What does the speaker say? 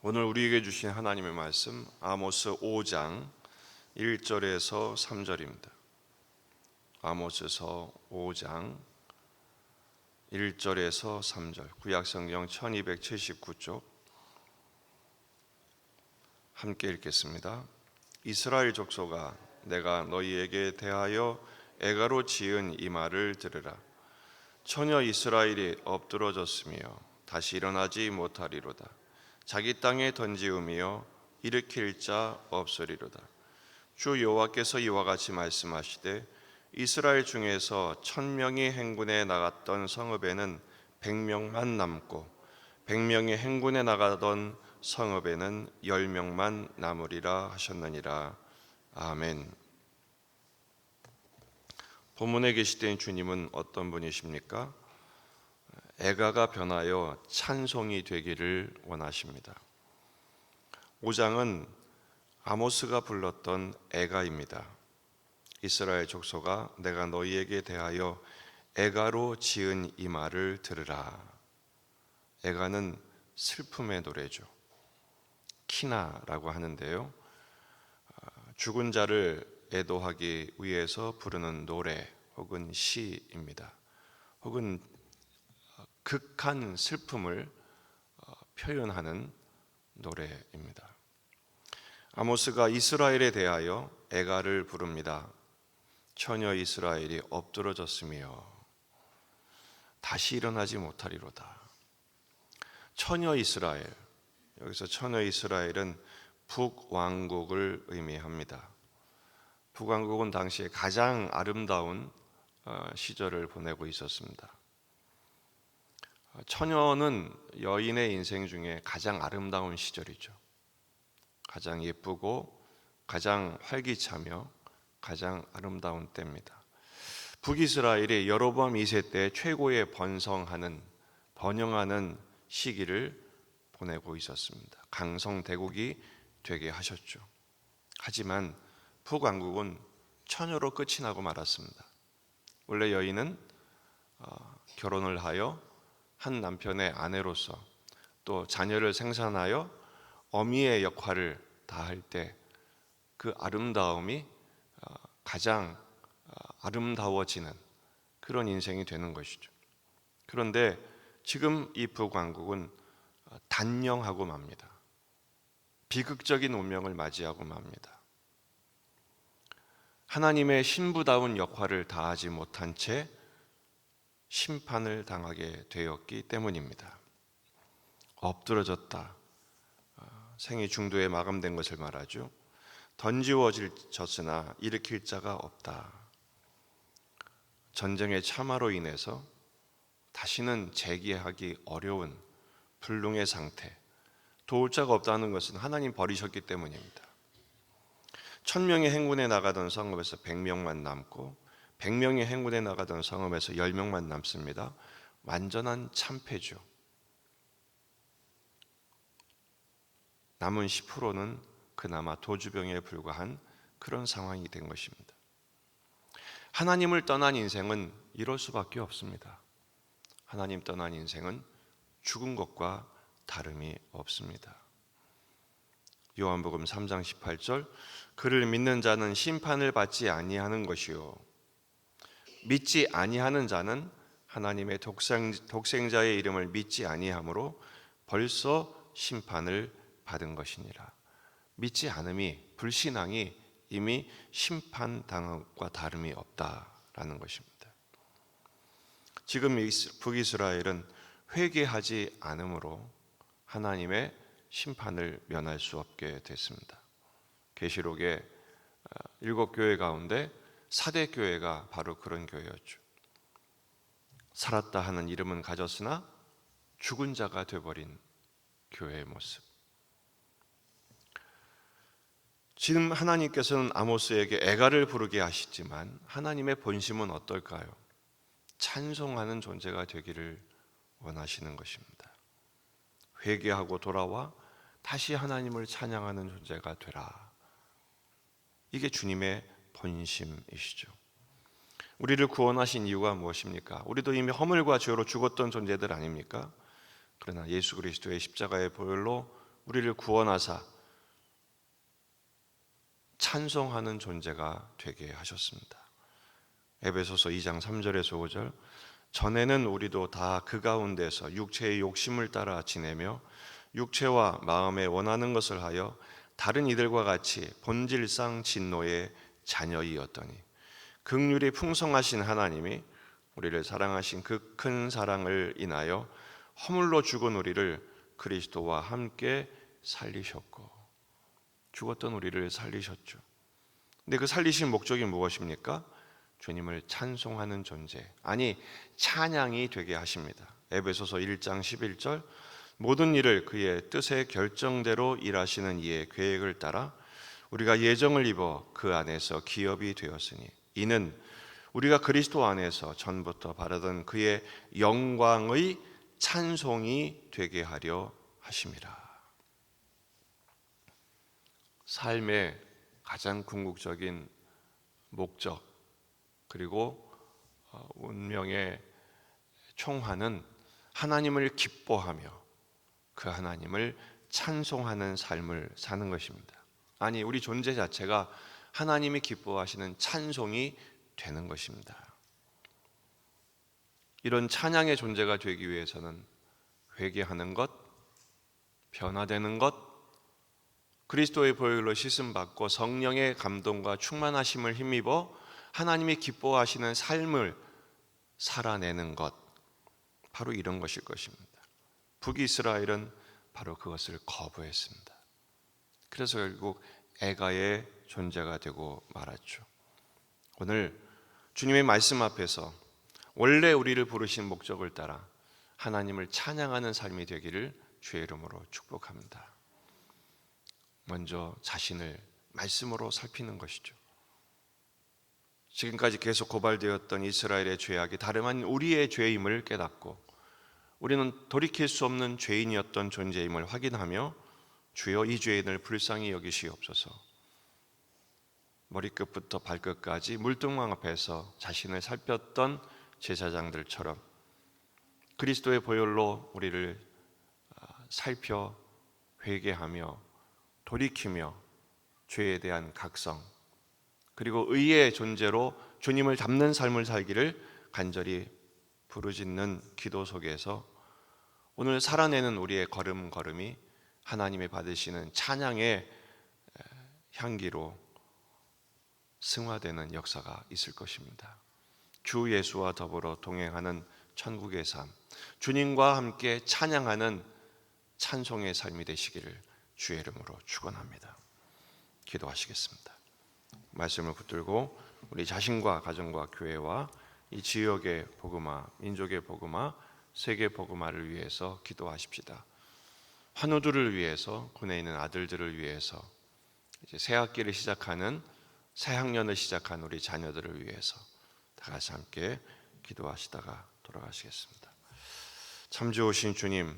오늘 우리에게 주신 하나님의 말씀 아모스 5장 1절에서 3절입니다. 아모스서 5장 1절에서 3절, 구약성경 1279쪽 함께 읽겠습니다. 이스라엘 족속아, 내가 너희에게 대하여 애가로 지은 이 말을 들으라. 처녀 이스라엘이 엎드러졌으며 다시 일어나지 못하리로다. 자기 땅에 던지우며 일으킬 자 없으리로다. 주 여호와께서 이와 같이 말씀하시되 이스라엘 중에서 1000명이 행군에 나갔던 성읍에는 100명만 남고 100명이 행군에 나가던 성읍에는 10명만 남으리라 하셨느니라. 아멘. 본문에 계시된 주님은 어떤 분이십니까? 애가가 변하여 찬송이 되기를 원하십니다. 5장은 아모스가 불렀던 애가입니다. 이스라엘 족속아, 내가 너희에게 대하여 애가로 지은 이 말을 들으라. 애가는 슬픔의 노래죠. 키나라고 하는데요, 죽은 자를 애도하기 위해서 부르는 노래 혹은 시입니다. 혹은 극한 슬픔을 표현하는 노래입니다. 아모스가 이스라엘에 대하여 애가를 부릅니다. 처녀 이스라엘이 엎드러졌으며 다시 일어나지 못하리로다. 처녀 이스라엘, 여기서 처녀 이스라엘은 북왕국을 의미합니다. 북왕국은 당시에 가장 아름다운 시절을 보내고 있었습니다. 처녀는 여인의 인생 중에 가장 아름다운 시절이죠. 가장 예쁘고 가장 활기차며 가장 아름다운 때입니다. 북이스라엘이 여로보암 2세 때 최고의 번영하는 시기를 보내고 있었습니다. 강성대국이 되게 하셨죠. 하지만 북왕국은 처녀로 끝이 나고 말았습니다. 원래 여인은 결혼을 하여 한 남편의 아내로서 또 자녀를 생산하여 어미의 역할을 다할 때 그 아름다움이 가장 아름다워지는 그런 인생이 되는 것이죠. 그런데 지금 이 북왕국은 단령하고 맙니다. 비극적인 운명을 맞이하고 맙니다. 하나님의 신부다운 역할을 다하지 못한 채 심판을 당하게 되었기 때문입니다. 엎드러졌다, 생이 중도에 마감된 것을 말하죠. 던지워졌으나 일으킬 자가 없다. 전쟁의 참화로 인해서 다시는 재기하기 어려운 불능의 상태, 도울 자가 없다는 것은 하나님 버리셨기 때문입니다. 1000명이 행군에 나가던 성읍에서 100명만 남고 100명이 행군에 나가던 성읍에서 10명만 남습니다. 완전한 참패죠. 남은 10%는 그나마 도주병에 불과한 그런 상황이 된 것입니다. 하나님을 떠난 인생은 이럴 수밖에 없습니다. 하나님 떠난 인생은 죽은 것과 다름이 없습니다. 요한복음 3장 18절, 그를 믿는 자는 심판을 받지 아니하는 것이요 믿지 아니하는 자는 하나님의 독생자의 이름을 믿지 아니하므로 벌써 심판을 받은 것이니라. 믿지 않음이, 불신앙이 이미 심판당함과 다름이 없다라는 것입니다. 지금 북이스라엘은 회개하지 않음으로 하나님의 심판을 면할 수 없게 됐습니다. 계시록의 7교회 가운데 사대교회가 바로 그런 교회였죠. 살았다 하는 이름은 가졌으나 죽은 자가 되어버린 교회의 모습. 지금 하나님께서는 아모스에게 애가를 부르게 하시지만 하나님의 본심은 어떨까요? 찬송하는 존재가 되기를 원하시는 것입니다. 회개하고 돌아와 다시 하나님을 찬양하는 존재가 되라. 이게 주님의 본심이시죠. 우리를 구원하신 이유가 무엇입니까? 우리도 이미 허물과 죄로 죽었던 존재들 아닙니까? 그러나 예수 그리스도의 십자가의 보혈로 우리를 구원하사 찬송하는 존재가 되게 하셨습니다. 에베소서 2장 3절에서 5절, 전에는 우리도 다 그 가운데서 육체의 욕심을 따라 지내며 육체와 마음에 원하는 것을 하여 다른 이들과 같이 본질상 진노의 자녀이었더니 긍휼이 풍성하신 하나님이 우리를 사랑하신 그 큰 사랑을 인하여 허물로 죽은 우리를 그리스도와 함께 살리셨고, 죽었던 우리를 살리셨죠. 근데 그 살리신 목적이 무엇입니까? 주님을 찬송하는 존재, 아니 찬양이 되게 하십니다. 에베소서 1장 11절, 모든 일을 그의 뜻의 결정대로 일하시는 이의 계획을 따라 우리가 예정을 입어 그 안에서 기업이 되었으니 이는 우리가 그리스도 안에서 전부터 바라던 그의 영광의 찬송이 되게 하려 하심이라. 삶의 가장 궁극적인 목적, 그리고 운명의 총화는 하나님을 기뻐하며 그 하나님을 찬송하는 삶을 사는 것입니다. 아니, 우리 존재 자체가 하나님이 기뻐하시는 찬송이 되는 것입니다. 이런 찬양의 존재가 되기 위해서는 회개하는 것, 변화되는 것, 그리스도의 보혈로 씻음받고 성령의 감동과 충만하심을 힘입어 하나님이 기뻐하시는 삶을 살아내는 것, 바로 이런 것일 것입니다. 북이스라엘은 바로 그것을 거부했습니다. 그래서 결국 애가의 존재가 되고 말았죠. 오늘 주님의 말씀 앞에서 원래 우리를 부르신 목적을 따라 하나님을 찬양하는 삶이 되기를 주의 이름으로 축복합니다. 먼저 자신을 말씀으로 살피는 것이죠. 지금까지 계속 고발되었던 이스라엘의 죄악이 다름 아닌 우리의 죄임을 깨닫고 우리는 돌이킬 수 없는 죄인이었던 존재임을 확인하며 주여 이 죄인을 불쌍히 여기시옵소서, 머리끝부터 발끝까지 물등왕 앞에서 자신을 살폈던 제사장들처럼 그리스도의 보혈로 우리를 살펴 회개하며 돌이키며 죄에 대한 각성, 그리고 의의 존재로 주님을 닮는 삶을 살기를 간절히 부르짖는 기도 속에서 오늘 살아내는 우리의 걸음걸음이 하나님이 받으시는 찬양의 향기로 승화되는 역사가 있을 것입니다. 주 예수와 더불어 동행하는 천국의 삶, 주님과 함께 찬양하는 찬송의 삶이 되시기를 주의 이름으로 축원합니다. 기도하시겠습니다. 말씀을 붙들고 우리 자신과 가정과 교회와 이 지역의 복음화, 민족의 복음화, 세계 복음화를 위해서 기도하십시다. 환우들을 위해서, 군에 있는 아들들을 위해서, 이제 새 학기를 시작하는, 새 학년을 시작한 우리 자녀들을 위해서 다 같이 함께 기도하시다가 돌아가시겠습니다. 참 좋으신 주님,